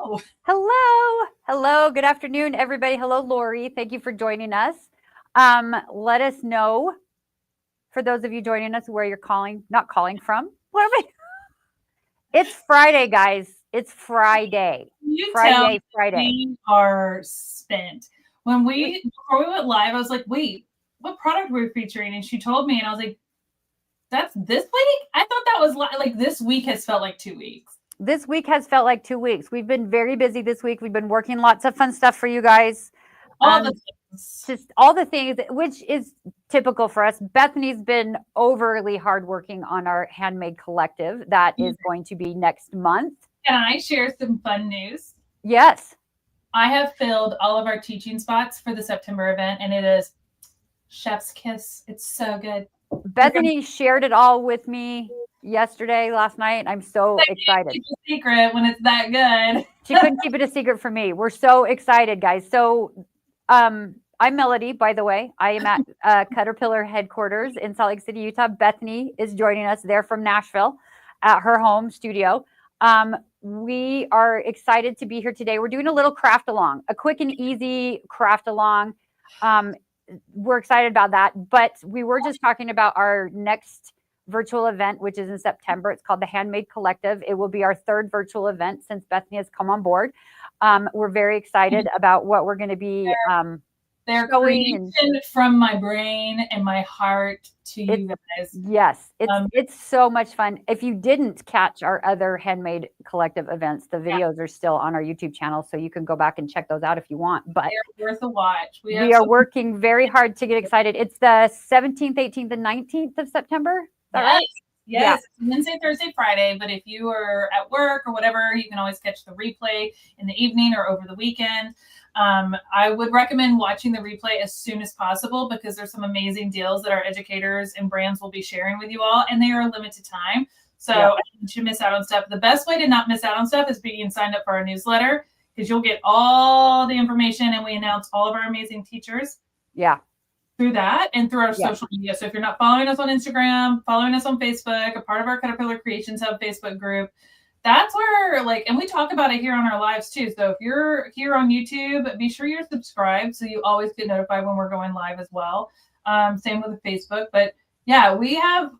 Hello. Hello. Hello. Good afternoon, everybody. Hello, Lori. Thank you for joining us. Let us know, for those of you joining us, where you're not calling from. Where am I? It's Friday, guys. It's Friday. You tell Friday, Friday. we are spent. When We, before we went live, I was like, wait, what product were we featuring? And she told me, and I was like, that's this week? I thought that was like this week has felt like 2 weeks. this week has felt like 2 weeks. We've been very busy this week. We've been working lots of fun stuff for you guys. All the things. Just all the things, which is typical for us. Bethany's been overly hardworking on our handmade collective that is going to be next month. Can I share some fun news? Yes. I have filled all of our teaching spots for the September event, and it is chef's kiss. It's so good. Bethany shared it all with me yesterday, last night. I'm so excited. Keep a secret when it's that good. She couldn't keep it a secret from me. We're so excited, guys. So, I'm Melodee, by the way. I am at Caterpillar headquarters in Salt Lake City, Utah. Bethany is joining us there from Nashville at her home studio. We are excited to be here today. We're doing a little craft along, a quick and easy craft along. We're excited about that, but we were just talking about our next virtual event, which is in September. It's called the Handmade Collective. It will be our third virtual event since Bethany has come on board. We're very excited about what we're going to be They're creation from my brain and my heart to you guys. Yes, it's so much fun. If you didn't catch our other Handmade Collective events, the videos are still on our YouTube channel, so you can go back and check those out if you want. But they're worth a watch. We are working very hard to get excited. It's the 17th, 18th, and 19th of September. Is that right? Yes. Yeah. Wednesday, Thursday, Friday. But if you are at work or whatever, you can always catch the replay in the evening or over the weekend. I would recommend watching the replay as soon as possible because there's some amazing deals that our educators and brands will be sharing with you all, and they are a limited time. So I don't want you to miss out on stuff. The best way to not miss out on stuff is being signed up for our newsletter because you'll get all the information, and we announce all of our amazing teachers. Yeah. Through that and through our social media. So if you're not following us on Instagram, following us on Facebook, a part of our Caterpillar Creations Hub Facebook group, that's where and we talk about it here on our lives too. So if you're here on YouTube, be sure you're subscribed so you always get notified when we're going live as well. Same with the Facebook. But yeah, we have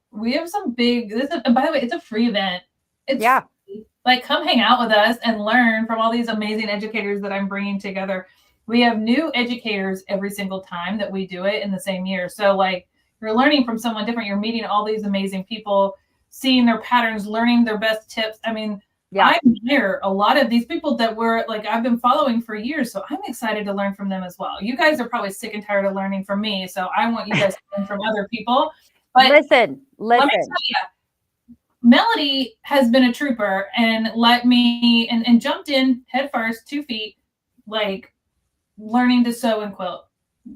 some big, and by the way, it's a free event. It's free. Come hang out with us and learn from all these amazing educators that I'm bringing together. We have new educators every single time that we do it in the same year. So you're learning from someone different. You're meeting all these amazing people, seeing their patterns, learning their best tips. I mean, I admire a lot of these people that I've been following for years. So I'm excited to learn from them as well. You guys are probably sick and tired of learning from me. So I want you guys to learn from other people. But listen. Let me tell you, Melodee has been a trooper and let me and jumped in head first, 2 feet, learning to sew and quilt.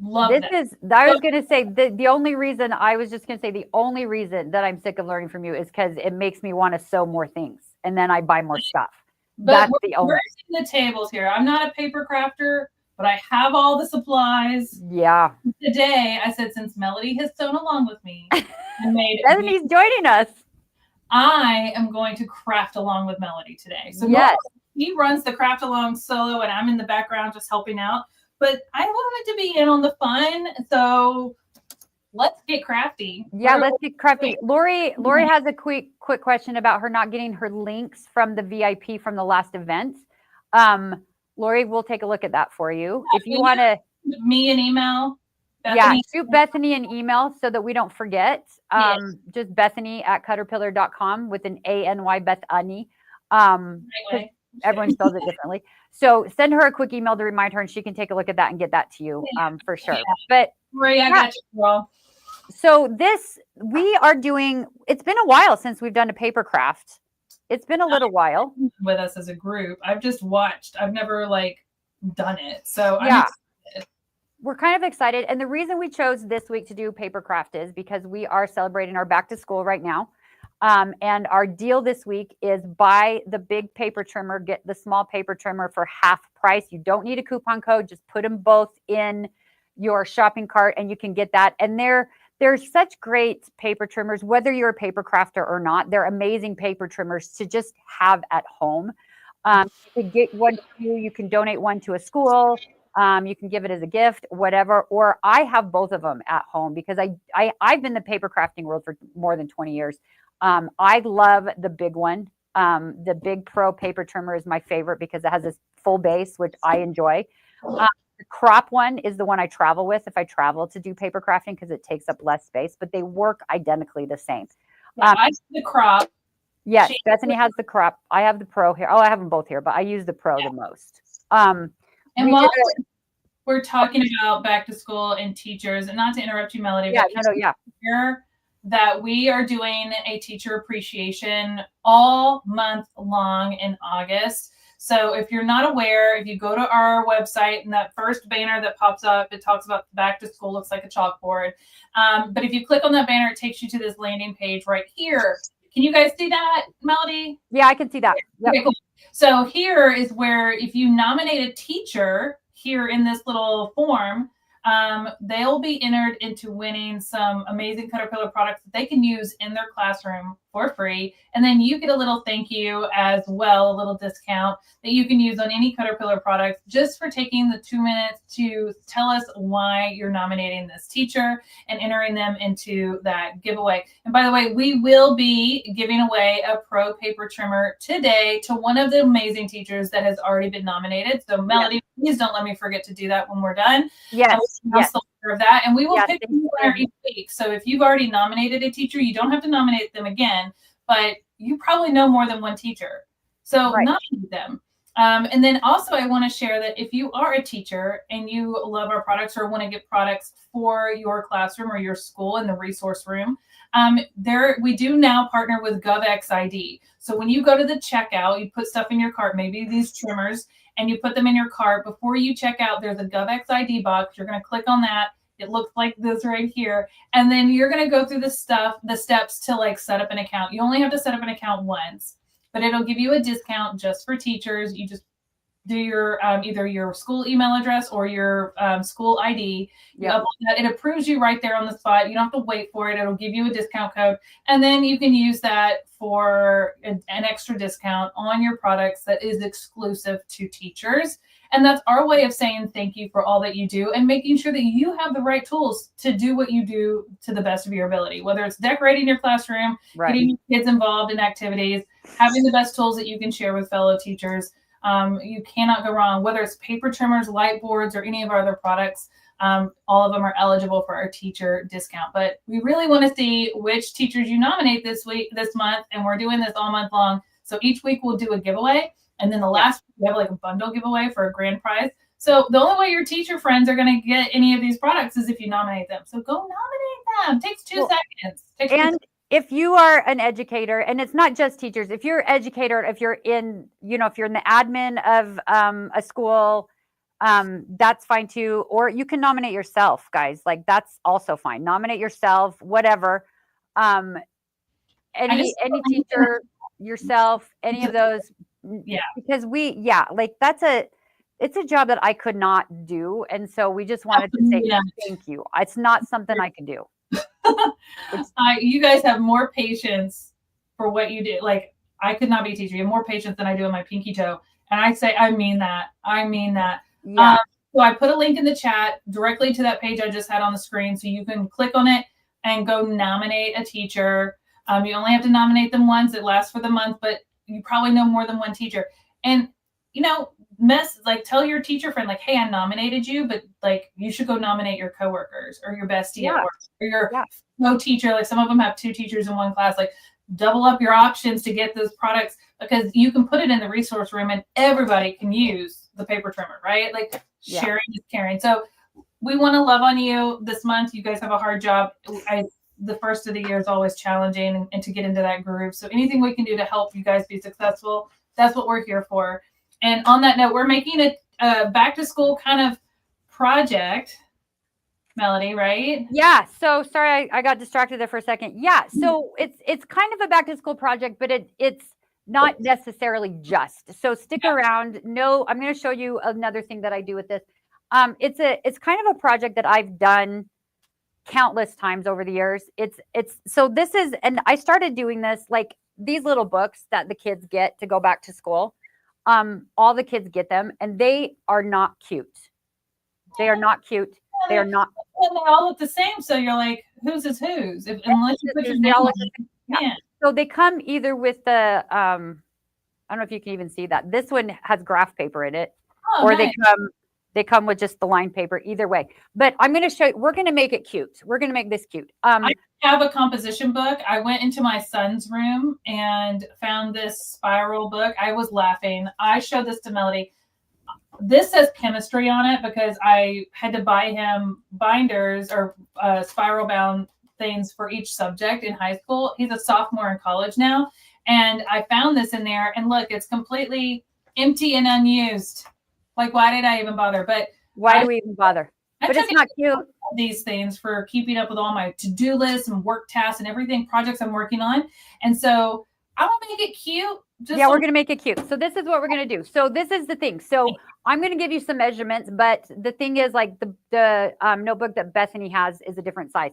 Love this. I was going to say the only reason that I'm sick of learning from you is because it makes me want to sew more things and then I buy more stuff. But we're the tables here. I'm not a paper crafter, but I have all the supplies. Yeah. Today I said, since Melodee has sewn along with me and made Bethany's joining us, I am going to craft along with Melodee today. So he runs the craft along solo and I'm in the background just helping out. But I wanted to be in on the fun. So let's get crafty. Yeah, let's get crafty. Lori has a quick question about her not getting her links from the VIP from the last event. Lori, we'll take a look at that for you. If you want to me an email. Bethany. Shoot Bethany an email so that we don't forget. Just Bethany at caterpillar.com with an ANY, Bethany. Everyone spells it differently. So send her a quick email to remind her and she can take a look at that and get that to you for sure. Yeah. But Marie, I got you, girl. So we are doing, it's been a while since we've done a paper craft. It's been a little while. With us as a group. I've just watched. I've never done it. So we're kind of excited. And the reason we chose this week to do paper craft is because we are celebrating our back to school right now. And our deal this week is buy the big paper trimmer, get the small paper trimmer for half price. You don't need a coupon code. Just put them both in your shopping cart and you can get that. And they're such great paper trimmers, whether you're a paper crafter or not. They're amazing paper trimmers to just have at home. You can get one to you. You can donate one to a school. You can give it as a gift, whatever. Or I have both of them at home because I've been in the paper crafting world for more than 20 years. I love the big one. The Big Pro paper trimmer is my favorite because it has this full base, which I enjoy. The crop one is the one I travel with if I travel to do paper crafting because it takes up less space, but they work identically the same. Yeah, I use the crop. Yes, Bethany has the crop. I have the pro here. Oh, I have them both here, but I use the pro the most. And while we're talking about back to school and teachers, and not to interrupt you, Melodee, but here that we are doing a teacher appreciation all month long in August. So if you're not aware, if you go to our website and that first banner that pops up, it talks about back to school, looks like a chalkboard. But if you click on that banner, it takes you to this landing page right here. Can you guys see that, Melodee? Yeah, I can see that. Yep. Okay, cool. So here is where if you nominate a teacher here in this little form, they'll be entered into winning some amazing Caterpillar products that they can use in their classroom for free. And then you get a little thank you as well, a little discount that you can use on any Caterpillar products just for taking the 2 minutes to tell us why you're nominating this teacher and entering them into that giveaway. And by the way, we will be giving away a pro paper trimmer today to one of the amazing teachers that has already been nominated. So Melodee, please don't let me forget to do that when we're done. Yes. Of that, and we will pick a winner each week. So if you've already nominated a teacher, you don't have to nominate them again, but you probably know more than one teacher. So nominate them. And then also I want to share that if you are a teacher and you love our products or want to get products for your classroom or your school in the resource room, we do now partner with GovXID. So when you go to the checkout, you put stuff in your cart, maybe these trimmers, and you put them in your cart. Before you check out, there's a GovXID box. You're going to click on that. It looks like this right here. And then you're going to go through the steps to like set up an account. You only have to set up an account once, but it'll give you a discount just for teachers. You just do your either your school email address or your school ID. You upload that. It approves you right there on the spot. You don't have to wait for it. It'll give you a discount code. And then you can use that for an extra discount on your products that is exclusive to teachers. And that's our way of saying thank you for all that you do and making sure that you have the right tools to do what you do to the best of your ability, whether it's decorating your classroom, getting your kids involved in activities, having the best tools that you can share with fellow teachers. You cannot go wrong, whether it's paper trimmers, light boards, or any of our other products. All of them are eligible for our teacher discount. But we really want to see which teachers you nominate this month, and we're doing this all month long. So each week we'll do a giveaway. And then the last week we have like a bundle giveaway for a grand prize. So the only way your teacher friends are going to get any of these products is if you nominate them. So go nominate them. It takes 2 seconds. If you are an educator, and it's not just teachers, if you're an educator, if you're in, if you're in the admin of a school, that's fine too. Or you can nominate yourself, guys. Like that's also fine. Nominate yourself, whatever. Any teacher, yourself, any of those. Yeah. Because it's a job that I could not do. And so we just wanted to say thank you. It's not something I can do. You guys have more patience for what you do. Like I could not be a teacher. You have more patience than I do on my pinky toe. And I mean that. Yeah. So I put a link in the chat directly to that page I just had on the screen. So you can click on it and go nominate a teacher. You only have to nominate them once. It lasts for the month, but you probably know more than one teacher. And, tell your teacher friend, like, hey, I nominated you, but like, you should go nominate your coworkers or your bestie at work or your co-teacher. Like some of them have 2 teachers in one class, like double up your options to get those products because you can put it in the resource room and everybody can use the paper trimmer, right? Like sharing is caring. So we want to love on you this month. You guys have a hard job. The first of the year is always challenging and to get into that groove. So anything we can do to help you guys be successful, that's what we're here for. And on that note, we're making a back to school kind of project, Melodee, right? Yeah. So sorry, I got distracted there for a second. Yeah. So it's kind of a back to school project, but it's not necessarily just. So stick around. No, I'm going to show you another thing that I do with this. It's kind of a project that I've done countless times over the years. And I started doing this, like these little books that the kids get to go back to school. All the kids get them, and they are not cute. They are not cute. They are not. And they all look the same. So you're like, whose is whose? Unless you put your name on it. Yeah. So they come either with the, I don't know if you can even see that. This one has graph paper in it, or nice. They come with just the line paper. Either way, but I'm going to show you. We're going to make it cute. We're going to make this cute. I have a composition book. I went into my son's room and found this spiral book. I was laughing. I showed this to Melodee. This says chemistry on it because I had to buy him binders or spiral bound things for each subject in high school. He's a sophomore in college now. And I found this in there, and look, it's completely empty and unused. Like, why did I even bother? But why do we even bother? But it's not cute. These things for keeping up with all my to-do lists and work tasks and everything, projects I'm working on. And so I want to make it cute. We're going to make it cute. So this is what we're going to do. So this is the thing. So I'm going to give you some measurements, but the thing is, like, the notebook that Bethany has is a different size.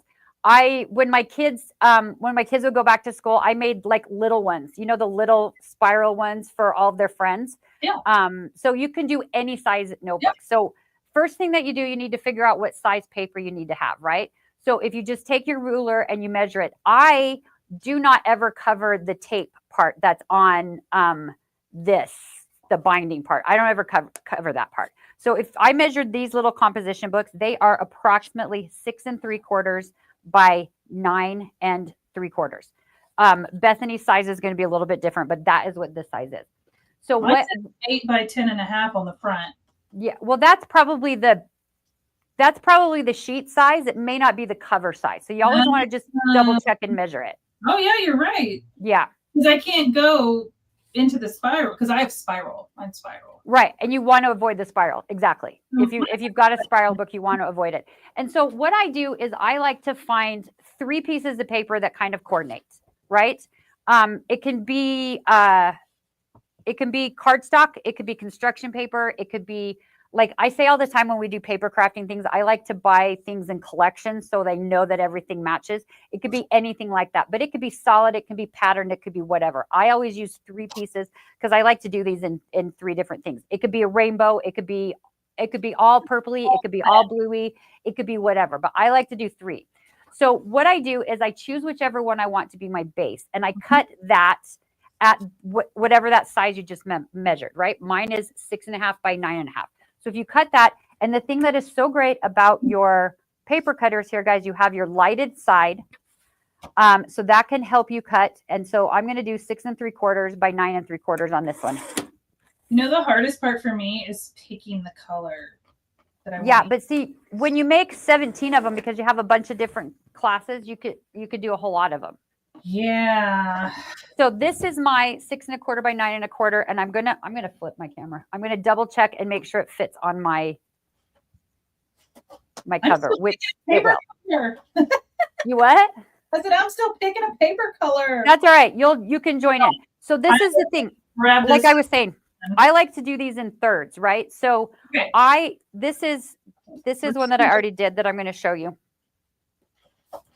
When my kids would go back to school, I made like little ones, the little spiral ones for all of their friends. Yeah. So you can do any size notebook. Yeah. So first thing that you do, you need to figure out what size paper you need to have, right? So if you just take your ruler and you measure it, I do not ever cover the tape part that's on the binding part. I don't ever cover that part. So if I measured these little composition books, they are approximately 6 3/4 by 9 3/4. Bethany's size is going to be a little bit different, but that is what this size is. So what 8 by 10.5 on the front. Yeah, well, that's probably the sheet size. It may not be the cover size. So you always want to just double check and measure it. Oh yeah, you're right. Yeah. Because I can't go into the spiral because I have spiral. I'm spiral. Right. And you want to avoid the spiral. Exactly. If you've got a spiral book, you want to avoid it. And so what I do is I like to find 3 pieces of paper that kind of coordinate, right? It can be cardstock, it could be construction paper, it could be, like I say all the time when we do paper crafting things, I like to buy things in collections so they know that everything matches. It could be anything like that, but it could be solid, it can be patterned, it could be whatever. I always use 3 pieces because I like to do these in 3 different things. It could be a rainbow, it could be all purpley, it could be all bluey, it could be whatever, but I like to do 3. So what I do is I choose whichever one I want to be my base, and I cut that at whatever that size you just measured, right? Mine is 6.5 by 9.5. So if you cut that, and the thing that is so great about your paper cutters here, guys, you have your lighted side. So that can help you cut. And so I'm going to do 6 3/4 by 9 3/4 on this one. The hardest part for me is picking the color that I want. Yeah, but see, when you make 17 of them, because you have a bunch of different classes, you could do a whole lot of them. Yeah. So this is my 6 1/4 by 9 1/4, and I'm gonna flip my camera. I'm gonna double check and make sure it fits on my cover, which it will. You what? I said I'm still picking a paper color. That's all right. You can join in. So this is the thing. Like I was saying, I like to do these in thirds, right? So okay. This is one that I already did that I'm going to show you.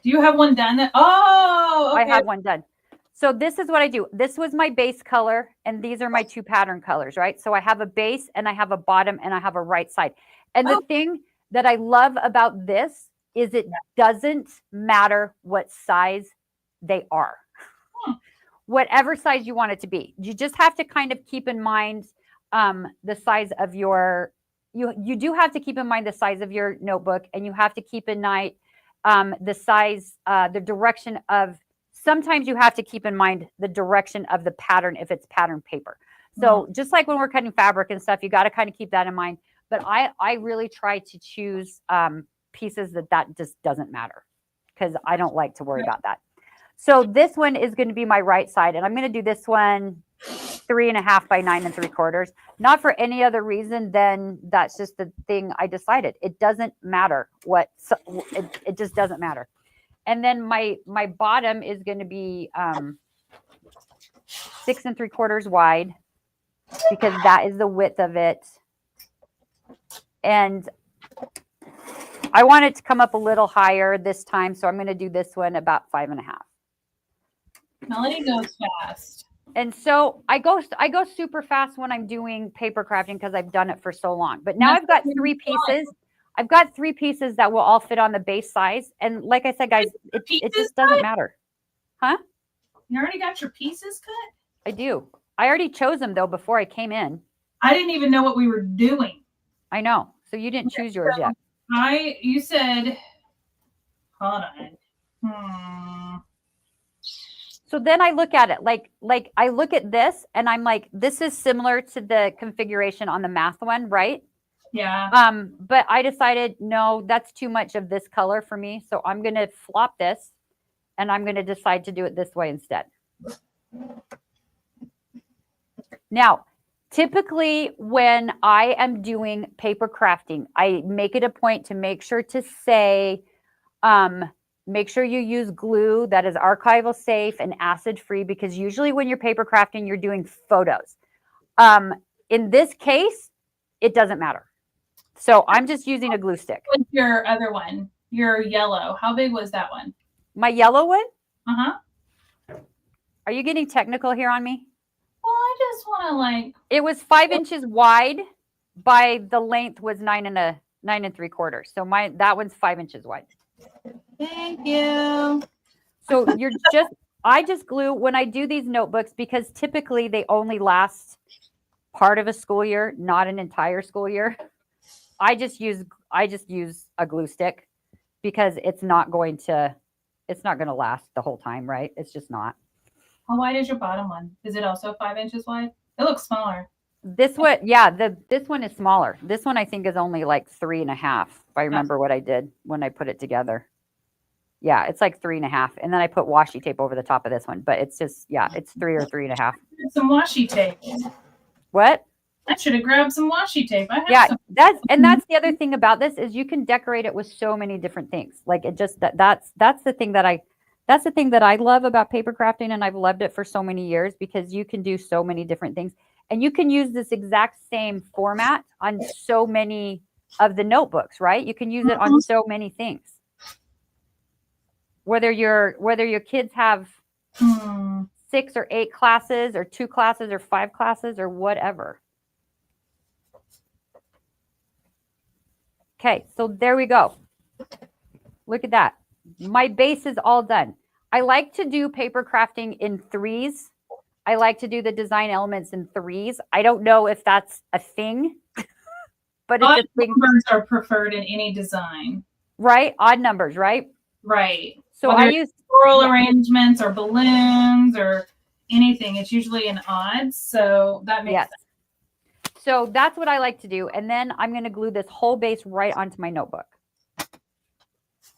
Do you have one done? Okay. I have one done. So this is what I do. This was my base color, and these are my 2 pattern colors, right? So I have a base, and I have a bottom, and I have a right side. And the thing that I love about this is it doesn't matter what size they are. Whatever size you want it to be. You just have to kind of keep in mind the size of your, you do have to keep in mind the size of your notebook, and you have to keep in mind the size, the direction of, sometimes you have to keep in mind the direction of the pattern if it's pattern paper. So just like when we're cutting fabric and stuff, you got to kind of keep that in mind. But I really try to choose pieces that just doesn't matter, because I don't like to worry about that. So this one is going to be my right side, and I'm going to do this one 3.5 by 9 3/4. Not for any other reason than that's just the thing I decided. It doesn't matter what, it just doesn't matter. And then my bottom is going to be 6 3/4 wide, because that is the width of it. And I want it to come up a little higher this time, so I'm going to do this one about 5.5. Melodee goes fast. And so I go super fast when I'm doing paper crafting because I've done it for so long. But now I've got 3 pieces. I've got 3 pieces that will all fit on the base size. And like I said, guys, it just doesn't matter. Huh? You already got your pieces cut? I do. I already chose them though before I came in. I didn't even know what we were doing. I know. So you didn't choose yours yet. You said, hold on. So then I look at it like I look at this and I'm like, this is similar to the configuration on the math one, right? Yeah. But I decided, no, that's too much of this color for me. So I'm going to flop this and I'm going to decide to do it this way instead. Now, typically when I am doing paper crafting, I make it a point to make sure to say, make sure you use glue that is archival safe and acid free, because usually when you're paper crafting, you're doing photos. In this case, it doesn't matter. So I'm just using a glue stick. What's your other one? Your yellow. How big was that one? My yellow one? Uh-huh. Are you getting technical here on me? Well, I just want to It was 5 inches wide by the length was 9 3/4. So that one's 5 inches wide. Thank you. So I just glue when I do these notebooks, because typically they only last part of a school year, not an entire school year. I just use a glue stick because it's not going to last the whole time, right? It's just not. How wide is your bottom one? Is it also 5 inches wide? It looks smaller. This one, yeah, this one is smaller. This one I think is only like 3.5. If I remember what I did when I put it together. Yeah, it's like 3.5, and then I put washi tape over the top of this one. But it's just, yeah, it's 3 or 3.5. Some washi tape. What? I should have grabbed some washi tape. That's the other thing about this is you can decorate it with so many different things. Like it just that's the thing that I love about paper crafting, and I've loved it for so many years because you can do so many different things, and you can use this exact same format on so many of the notebooks, right? You can use it on so many things. Whether your kids have 6 or 8 classes or 2 classes or 5 classes or whatever. Okay, so there we go. Look at that. My base is all done. I like to do paper crafting in 3s. I like to do the design elements in 3s. I don't know if that's a thing, but it's a thing. Numbers are preferred in any design. Right? Odd numbers, right? Right. So I use floral arrangements or balloons or anything. It's usually in odds. So that makes sense. So that's what I like to do. And then I'm going to glue this whole base right onto my notebook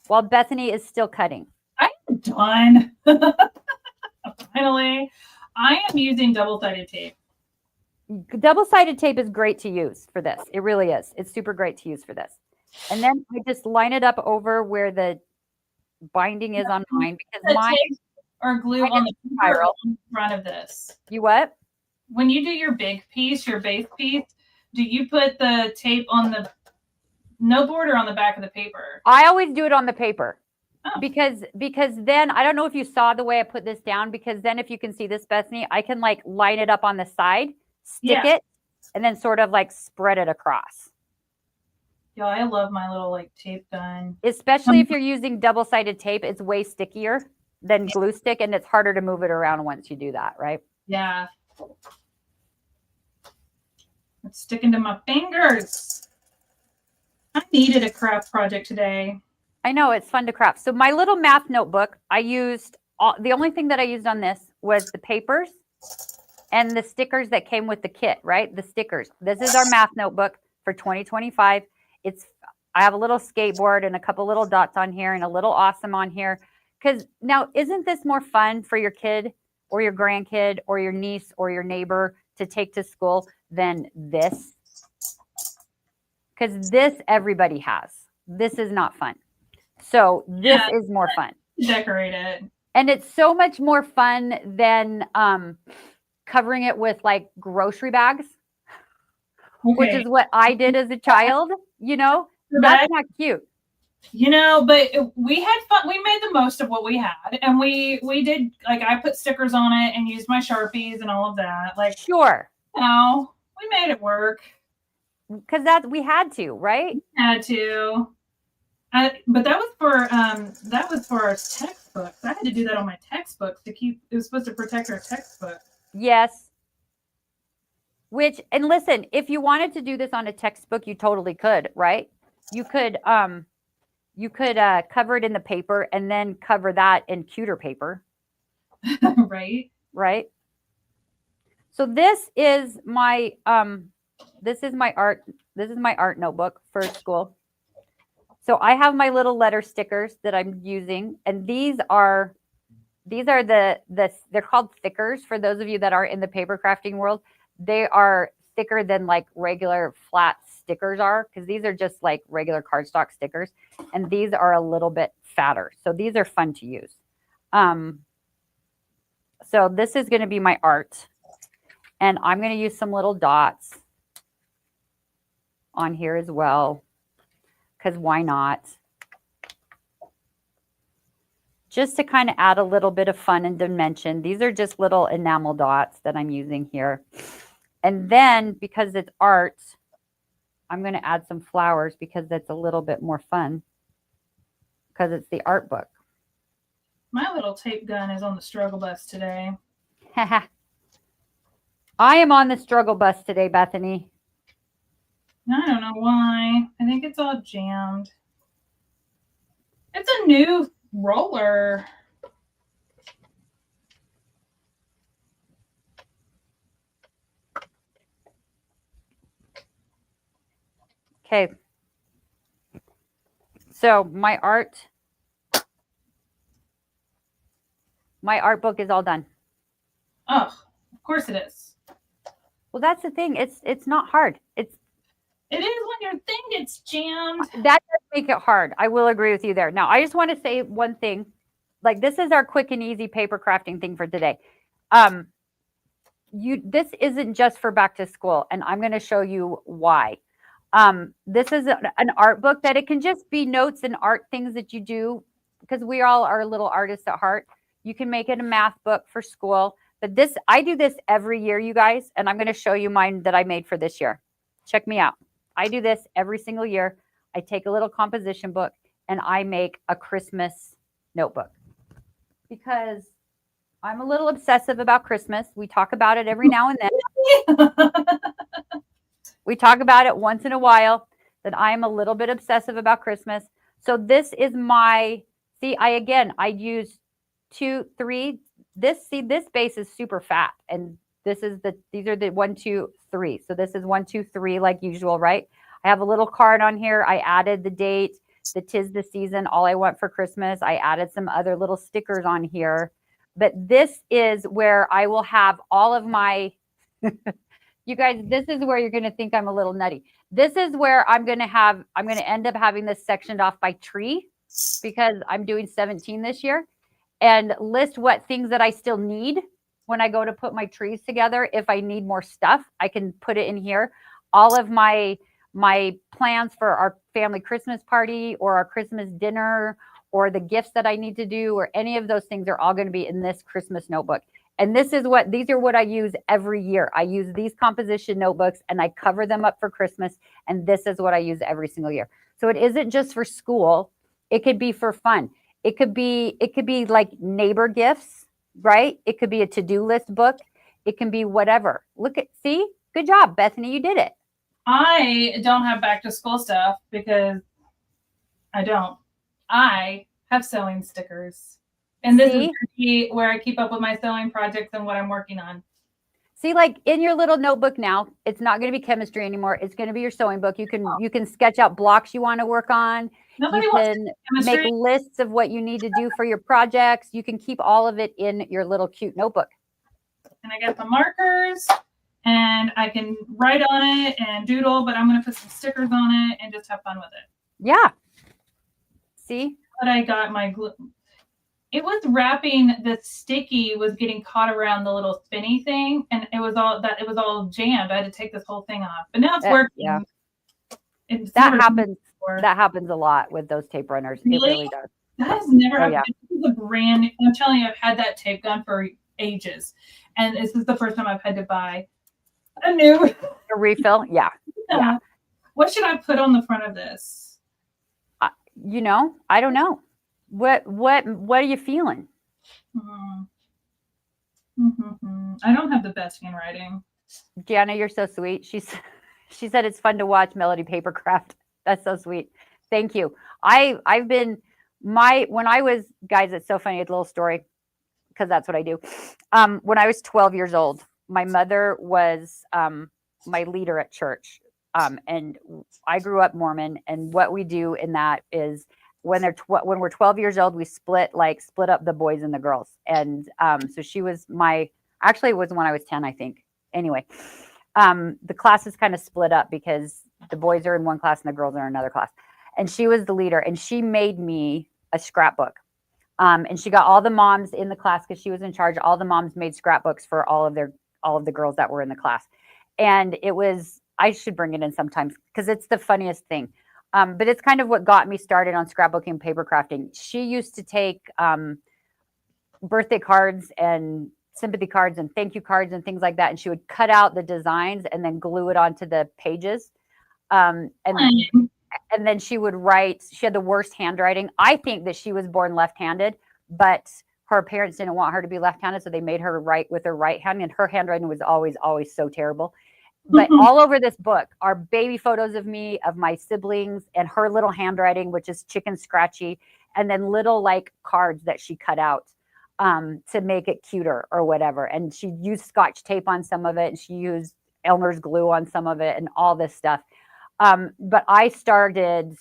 while Bethany is still cutting. I am done. Finally, I am using double-sided tape. Double-sided tape is great to use for this. It really is. It's super great to use for this. And then I just line it up over where the binding is on mine, because mine or glue on the spiral in front of this. You what? When you do your big piece, your base piece, do you put the tape on the no board or on the back of the paper? I always do it on the paper. Oh. Because then I don't know if you saw the way I put this down, because then if you can see this, Bethany, I can like line it up on the side, stick it, and then sort of like spread it across. Yeah, I love my little like tape gun. Especially if you're using double-sided tape, it's way stickier than glue stick, and it's harder to move it around once you do that, right? Yeah. It's sticking to my fingers. I needed a craft project today. I know, it's fun to craft. So my little math notebook, I used the only thing that I used on this was the papers and the stickers that came with the kit, right? The stickers. This is our math notebook for 2025. I have a little skateboard and a couple little dots on here and a little awesome on here. Because now, isn't this more fun for your kid or your grandkid or your niece or your neighbor to take to school than this? Because this everybody has. This is not fun. So this is more fun. Decorate it. And it's so much more fun than covering it with like grocery bags, which is what I did as a child, you know? That's not cute. But we had fun. We made the most of what we had, and we did, like, I put stickers on it and used my Sharpies and all of that. Like, Sure. we made it work. Because we had to, right? Had to. But that was for our textbooks. I had to do that on my textbooks to keep. It was supposed to protect our textbook. Yes. And listen, if you wanted to do this on a textbook, you totally could, right? You could cover it in the paper and then cover that in cuter paper. Right. Right. So this is my art notebook for school. So I have my little letter stickers that I'm using, and these are they're called thickers. For those of you that are in the paper crafting world, they are thicker than like regular flat stickers are, because these are just like regular cardstock stickers, and these are a little bit fatter. So these are fun to use. So this is going to be my art, and I'm going to use some little dots on here as well, because why not? Just to kind of add a little bit of fun and dimension. These are just little enamel dots that I'm using here. And then, because it's art, I'm going to add some flowers because that's a little bit more fun, because it's the art book. My little tape gun is on the struggle bus today. I am on the struggle bus today, Bethany. I don't know why. I think it's all jammed. It's a new roller. Okay. So my art book is all done. Oh, of course it is. Well, that's the thing. It's not hard. It is when your thing gets jammed. That does make it hard. I will agree with you there. Now, I just want to say one thing. Like, this is our quick and easy paper crafting thing for today. This isn't just for back to school, and I'm going to show you why. This is an art book that it can just be notes and art things that you do, because we all are little artists at heart. You can make it a math book for school. But I do this every year, you guys, and I'm going to show you mine that I made for this year. Check me out. I do this every single year. I take a little composition book and I make a Christmas notebook, because I'm a little obsessive about Christmas. We talk about it every now and then. We talk about it once in a while, that I am a little bit obsessive about Christmas. So this is I use 2, 3. This base is super fat, and these are the 1, 2, 3. So this is 1, 2, 3 like usual, right? I have a little card on here. I added the date, the 'tis the season, all I want for Christmas. I added some other little stickers on here. But this is where I will have all of my, you guys, this is where you're going to think I'm a little nutty. This is where I'm going to end up having this sectioned off by tree, because I'm doing 17 this year, and list what things that I still need when I go to put my trees together. If I need more stuff, I can put it in here. All of my plans for our family Christmas party or our Christmas dinner, or the gifts that I need to do, or any of those things, are all going to be in this Christmas notebook. And these are what I use every year. I use these composition notebooks and I cover them up for Christmas. And this is what I use every single year. So it isn't just for school. It could be for fun. It could be like neighbor gifts, right? It could be a to-do list book. It can be whatever. See, good job, Bethany. You did it. I don't have back to school stuff because I don't. I have sewing stickers. And this is where I keep up with my sewing projects and what I'm working on. See, like in your little notebook now, it's not going to be chemistry anymore. It's going to be your sewing book. You can sketch out blocks you want to work on. Nobody you wants can make lists of what you need to do for your projects. You can keep all of it in your little cute notebook. And I got the markers, and I can write on it and doodle, but I'm going to put some stickers on it and just have fun with it. Yeah. See? But I got my glue. It was wrapping, the sticky was getting caught around the little spinny thing, and it was all jammed. I had to take this whole thing off. But now it's working. Yeah. That happens. That happens a lot with those tape runners. Really? It really does. That has never happened. Yeah. This is a brand. I'm telling you, I've had that tape gun for ages, and this is the first time I've had to buy a refill. Yeah. Yeah. What should I put on the front of this? You know, I don't know. What are you feeling? I don't have the best handwriting. Gianna, you're so sweet. She said it's fun to watch Melodee Papercraft. That's so sweet. Thank you. I've been when I was, guys, it's so funny. It's a little story because that's what I do. When I was 12 years old, my mother was my leader at church. And I grew up Mormon, and what we do in that is when we're 12 years old, we split up the boys and the girls. And so she was actually it was when I was 10, I think. Anyway, the classes kind of split up because the boys are in one class and the girls are in another class. And she was the leader, and she made me a scrapbook. And she got all the moms in the class because she was in charge. All the moms made scrapbooks for all of the girls that were in the class. And it was, I should bring it in sometimes because it's the funniest thing. But it's kind of what got me started on scrapbooking and paper crafting. She used to take birthday cards and sympathy cards and thank you cards and things like that. And she would cut out the designs and then glue it onto the pages. And then she would write. She had the worst handwriting. I think that she was born left-handed, but her parents didn't want her to be left-handed. So they made her write with her right hand, and her handwriting was always so terrible. But all over this book are baby photos of me, of my siblings, and her little handwriting, which is chicken scratchy, and then little like cards that she cut out to make it cuter or whatever. And she used Scotch tape on some of it, and she used Elmer's glue on some of it, and all this stuff. But I started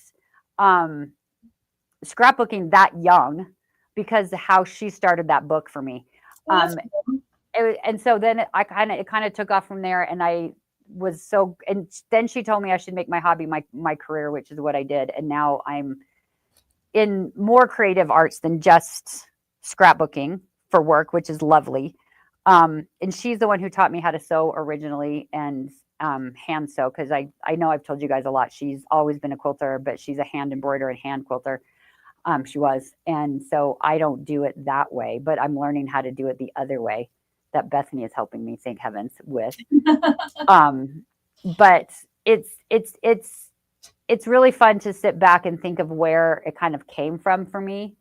scrapbooking that young because of how she started that book for me. And so then it kind of took off from there, and I was and then she told me I should make my hobby my career, which is what I did. And now I'm in more creative arts than just scrapbooking for work, which is lovely. And she's the one who taught me how to sew originally and hand sew, because I know I've told you guys a lot. She's always been a quilter, but she's a hand embroiderer and hand quilter. She was. And so I don't do it that way, but I'm learning how to do it the other way that Bethany is helping me, thank heavens, with. But it's really fun to sit back and think of where it kind of came from for me.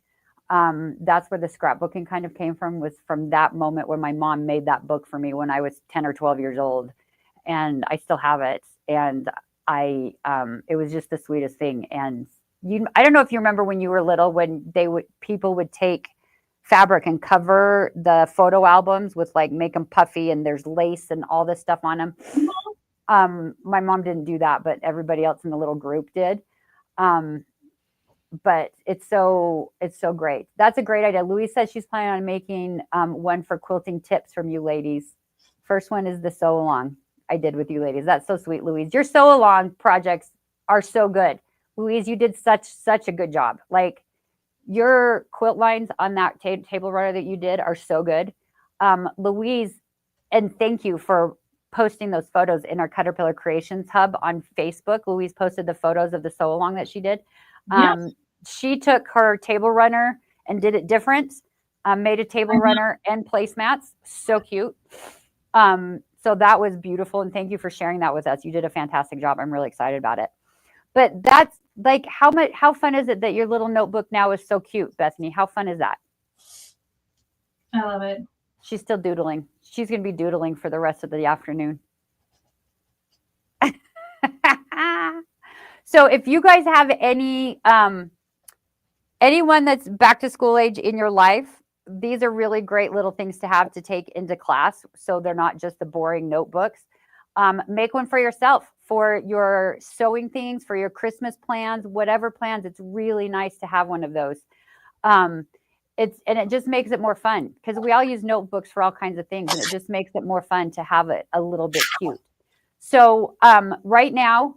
That's where the scrapbooking kind of came from, was from that moment when my mom made that book for me when I was 10 or 12 years old, and I still have it. And it was just the sweetest thing. And I don't know if you remember when you were little, when people would take fabric and cover the photo albums with make them puffy, and there's lace and all this stuff on them. My mom didn't do that, but everybody else in the little group did. But it's so great. That's a great idea. Louise says she's planning on making one for quilting tips from you ladies. First one is the sew along I did with you ladies. That's so sweet, Louise. Your sew along projects are so good. Louise, you did such a good job. Your quilt lines on that table runner that you did are so good. Louise, and thank you for posting those photos in our Caterpillar Creations Hub on Facebook. Louise posted the photos of the sew along that she did. Yes. She took her table runner and did it different, made a table runner and placemats. So cute. So that was beautiful. And thank you for sharing that with us. You did a fantastic job. I'm really excited about it. But that's how fun is it that your little notebook now is so cute, Bethany? How fun is that? I love it. She's still doodling. She's going to be doodling for the rest of the afternoon. So if you guys have anyone that's back to school age in your life, these are really great little things to have to take into class, so they're not just the boring notebooks. Make one for yourself, for your sewing things, for your Christmas plans, whatever plans. It's really nice to have one of those. It just makes it more fun, because we all use notebooks for all kinds of things, and it just makes it more fun to have it a little bit cute. So right now,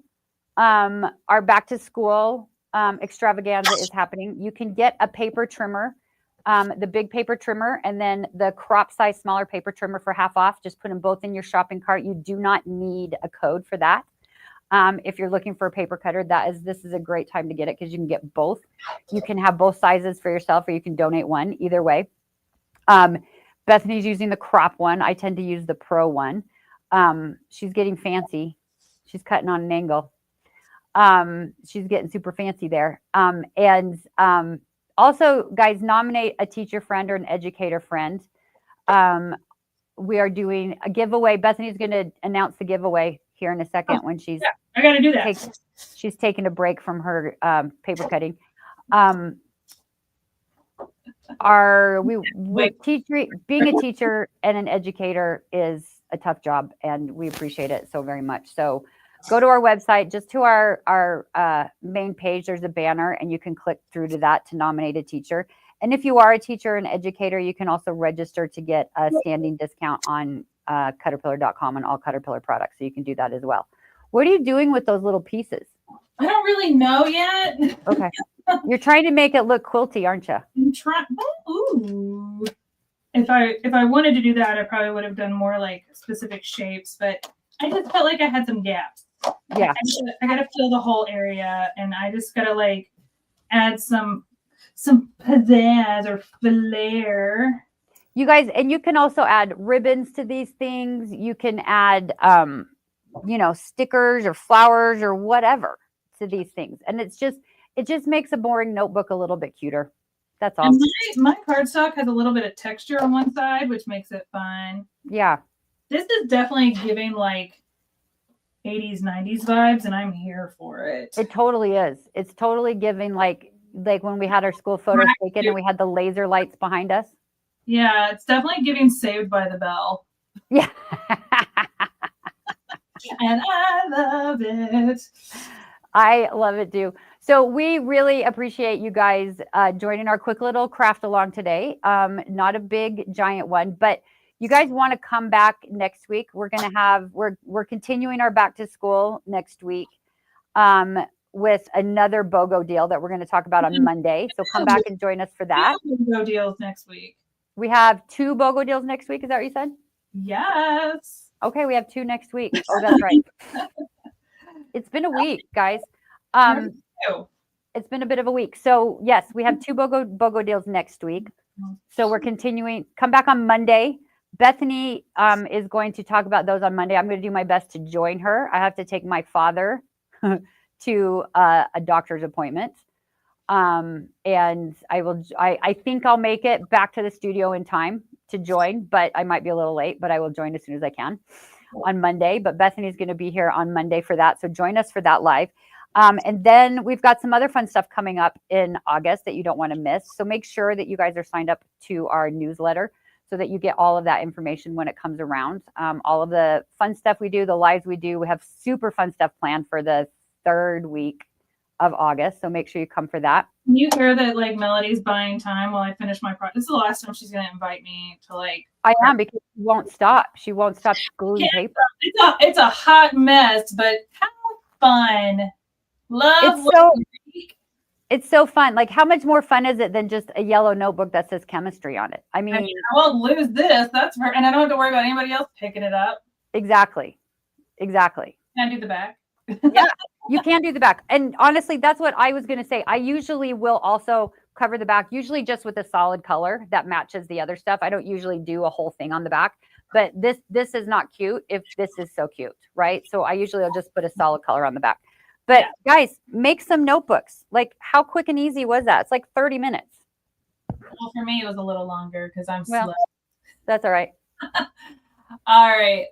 our back to school extravaganza is happening. You can get a paper trimmer, the big paper trimmer, and then the crop size smaller paper trimmer for half off. Just put them both in your shopping cart. You do not need a code for that. If you're looking for a paper cutter, this is a great time to get it because you can get both. You can have both sizes for yourself, or you can donate one. Either way. Bethany's using the crop one. I tend to use the pro one. She's getting fancy. She's cutting on an angle. She's getting super fancy there. Also, guys, nominate a teacher friend or an educator friend. We are doing a giveaway. Bethany's going to announce the giveaway here in a second when she's. Yeah, I got to do that. She's taking a break from her paper cutting. Being a teacher and an educator is a tough job, and we appreciate it so very much. So go to our website, just to our main page. There's a banner, and you can click through to that to nominate a teacher. And if you are a teacher and educator, you can also register to get a standing discount on Caterpillar.com on all Caterpillar products. So you can do that as well. What are you doing with those little pieces? I don't really know yet. Okay. You're trying to make it look quilty, aren't you? I'm trying. Ooh. If I wanted to do that, I probably would have done more like specific shapes, but I just felt like I had some gaps. Yeah. I gotta fill the whole area, and I just gotta like add some pizzazz or flair. You guys, and you can also add ribbons to these things. You can add stickers or flowers or whatever to these things. And it just makes a boring notebook a little bit cuter. That's all. And my cardstock has a little bit of texture on one side, which makes it fun. Yeah. This is definitely giving like 80s, 90s vibes, and I'm here for it. It totally is. It's totally giving like when we had our school photos taken and we had the laser lights behind us. Yeah, it's definitely giving Saved by the Bell. Yeah. And I love it. I love it too. So we really appreciate you guys joining our quick little craft along today. Not a big giant one, but you guys want to come back next week. We're continuing our back to school next week with another BOGO deal that we're going to talk about on Monday. So come back and join us for that. BOGO deals next week. We have 2 BOGO deals next week. Is that what you said? Yes. Okay, we have 2 next week. Oh, that's right. It's been a week, guys. It's been a bit of a week. So yes, we have 2 BOGO deals next week. So we're continuing. Come back on Monday. Bethany is going to talk about those on Monday. I'm going to do my best to join her. I have to take my father to a doctor's appointment. And I think I'll make it back to the studio in time to join, but I might be a little late, but I will join as soon as I can on Monday. But Bethany's going to be here on Monday for that. So join us for that live. And then we've got some other fun stuff coming up in August that you don't want to miss. So make sure that you guys are signed up to our newsletter so that you get all of that information when it comes around. All of the fun stuff we do, the lives we do, we have super fun stuff planned for the 3rd week of August. So make sure you come for that. Can you hear that like Melodee's buying time while I finish my project? This is the last time she's going to invite me to like. I am, because she won't stop. She won't stop gluing paper. It's a hot mess, but how fun. It's so fun. Like, how much more fun is it than just a yellow notebook that says chemistry on it? I mean, I won't lose this. That's for, and I don't have to worry about anybody else picking it up. Exactly. Can I do the back? Yeah, you can do the back. And honestly, that's what I was going to say. I usually will also cover the back, usually just with a solid color that matches the other stuff. I don't usually do a whole thing on the back, but this is not cute if this is so cute, right? So I usually will just put a solid color on the back. But guys, make some notebooks. Like, how quick and easy was that? It's like 30 minutes. Well, for me, it was a little longer because I'm slow. That's all right. All right.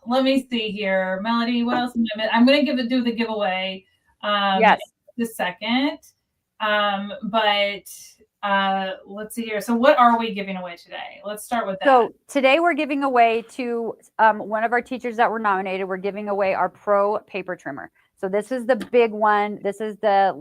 Let me see here. Melodee, what else? I'm going to do the giveaway. Yes. The second. But let's see here. So what are we giving away today? Let's start with that. So today we're giving away to one of our teachers that were nominated. We're giving away our Pro paper trimmer. So this is the big one. This is the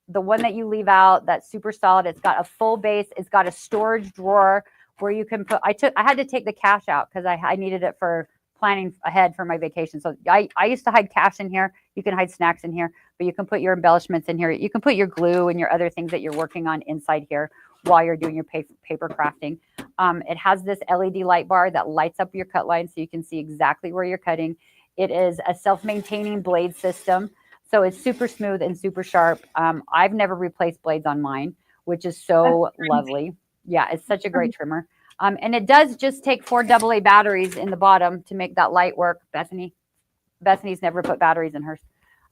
one that you leave out. That's super solid. It's got a full base. It's got a storage drawer where you can put. I had to take the cash out because I needed it for planning ahead for my vacation. So I used to hide cash in here. You can hide snacks in here, but you can put your embellishments in here. You can put your glue and your other things that you're working on inside here while you're doing your paper crafting. It has this LED light bar that lights up your cut line so you can see exactly where you're cutting. It is a self-maintaining blade system. So it's super smooth and super sharp. I've never replaced blades on mine, which is so lovely. Yeah, it's such a great trimmer. And it does just take 4 AA batteries in the bottom to make that light work. Bethany's never put batteries in hers.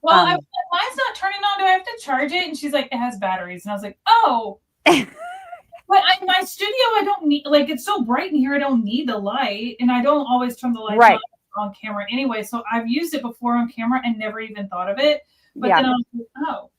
Well, mine's not turning on. Do I have to charge it? And she's like, it has batteries. And I was like, oh. But in my studio, I don't need, like, it's so bright in here, I don't need the light. And I don't always turn the lights on camera anyway. So I've used it before on camera and never even thought of it. But then I was like, oh.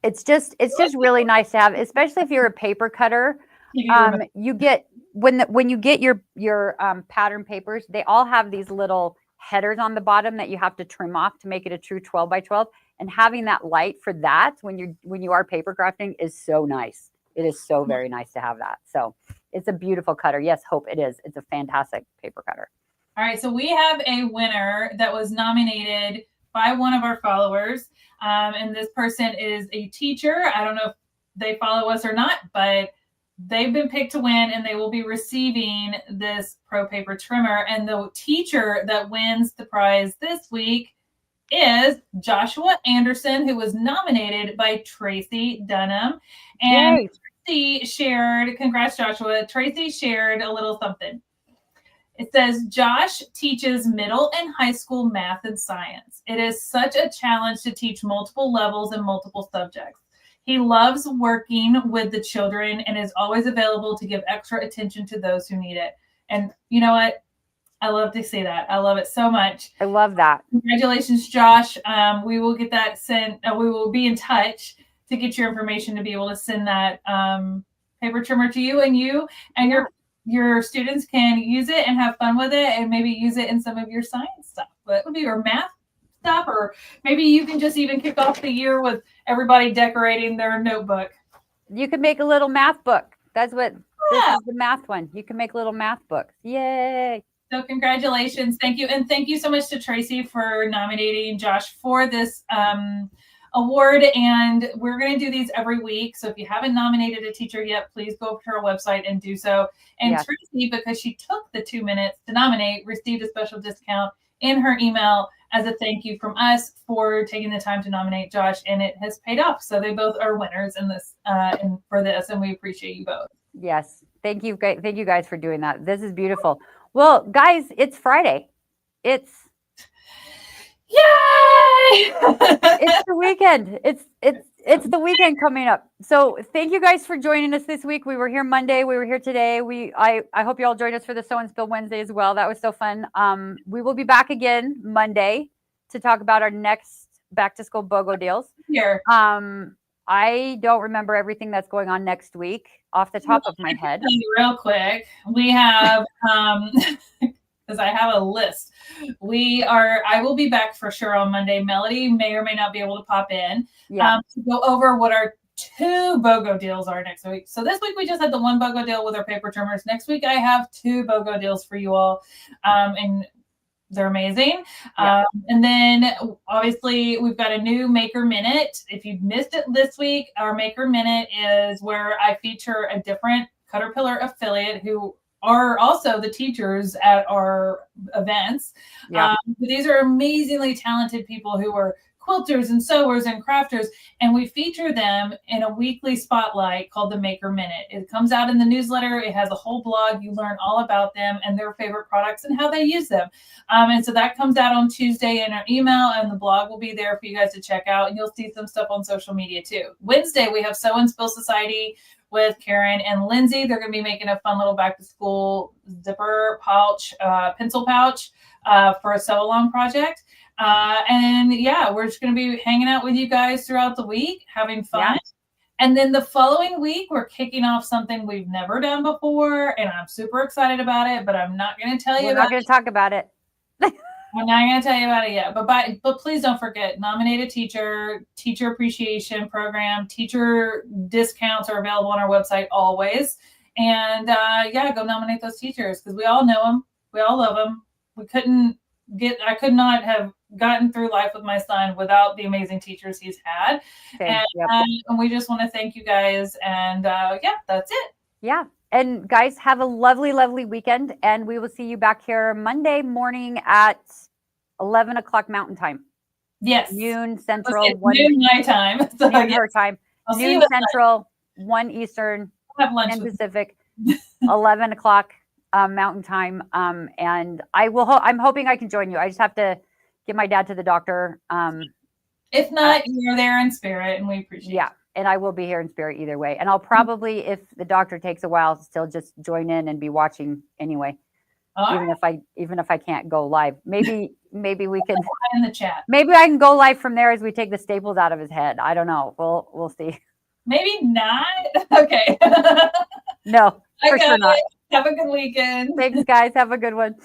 It's just really nice to have, especially if you're a paper cutter. You get, when you get your pattern papers, they all have these little headers on the bottom that you have to trim off to make it a true 12 by 12. And having that light for that when you are paper crafting is so nice. It is so very nice to have that. So it's a beautiful cutter. Yes, Hope, it is. It's a fantastic paper cutter. All right. So we have a winner that was nominated by one of our followers. And this person is a teacher. I don't know if they follow us or not, but they've been picked to win, and they will be receiving this Pro Paper Trimmer. And the teacher that wins the prize this week is Joshua Anderson, who was nominated by Tracy Dunham. And Yay. Tracy shared, congrats, Joshua. Tracy shared a little something. It says, Josh teaches middle and high school math and science. It is such a challenge to teach multiple levels and multiple subjects. He loves working with the children and is always available to give extra attention to those who need it. And you know what? I love to see that. I love it so much. I love that. Congratulations, Josh. We will get that sent. We will be in touch to get your information to be able to send that paper trimmer to you, and your students can use it and have fun with it, and maybe use it in some of your science stuff. That would be your math stuff, or maybe you can just even kick off the year with everybody decorating their notebook. You can make a little math book. That's what this is, the math one. You can make little math books. Yay. So congratulations. Thank you. And thank you so much to Tracy for nominating Josh for this award. And we're going to do these every week. So if you haven't nominated a teacher yet, please go to our website and do so. And Tracy, because she took the 2 minutes to nominate, received a special discount in her email as a thank you from us for taking the time to nominate Josh. And it has paid off. So they both are winners in this and for this. And we appreciate you both. Yes. Thank you. Thank you guys for doing that. This is beautiful. Well, guys, it's Friday. Yay! It's the weekend. It's the weekend coming up. So thank you guys for joining us this week. We were here Monday. We were here today. I hope you all joined us for the Sew and Spill Wednesday as well. That was so fun. We will be back again Monday to talk about our next back to school BOGO deals. Here. I don't remember everything that's going on next week off the top of my head. Real quick, we have because I have a list. I will be back for sure on Monday. Melodee may or may not be able to pop in to go over what our 2 BOGO deals are next week. So this week we just had the 1 BOGO deal with our paper trimmers. Next week I have 2 BOGO deals for you all. And they're amazing. And then obviously we've got a new Maker Minute. If you missed it this week, our Maker Minute is where I feature a different Caterpillar affiliate who are also the teachers at our events. These are amazingly talented people who are quilters and sewers and crafters, and we feature them in a weekly spotlight called the Maker Minute. It comes out in the newsletter. It has a whole blog. You learn all about them and their favorite products and how they use them. And so that comes out on Tuesday in our email, and the blog will be there for you guys to check out, and you'll see some stuff on social media too. Wednesday, we have Sew and Spill Society with Karen and Lindsay. They're going to be making a fun little back to school zipper pouch, pencil pouch for a sew along project. And we're just going to be hanging out with you guys throughout the week, having fun. Yeah. And then the following week, we're kicking off something we've never done before, and I'm super excited about it, but I'm not going to tell you. We're not going to talk about it. I'm not going to tell you about it yet, but please don't forget, nominate a teacher appreciation program. Teacher discounts are available on our website always. And go nominate those teachers because we all know them. We all love them. I could not have gotten through life with my son without the amazing teachers he's had. And we just want to thank you guys. And that's it. Yeah. And guys, have a lovely, lovely weekend. And we will see you back here Monday morning at 11 o'clock Mountain Time. Yes. Noon Central. Noon my time. So noon her time. I'll noon Central, 1 Eastern, have lunch 10 Pacific, 11 o'clock Mountain Time. And I'm hoping I can join you. I just have to get my dad to the doctor. If not, you're there in spirit, and we appreciate it. Yeah, and I will be here in spirit either way. And I'll probably, if the doctor takes a while, still just join in and be watching anyway. Even if I can't go live, maybe we can in the chat. Maybe I can go live from there as we take the staples out of his head. I don't know. We'll see. Maybe not. Okay. No, for sure not. Have a good weekend. Thanks, guys. Have a good one.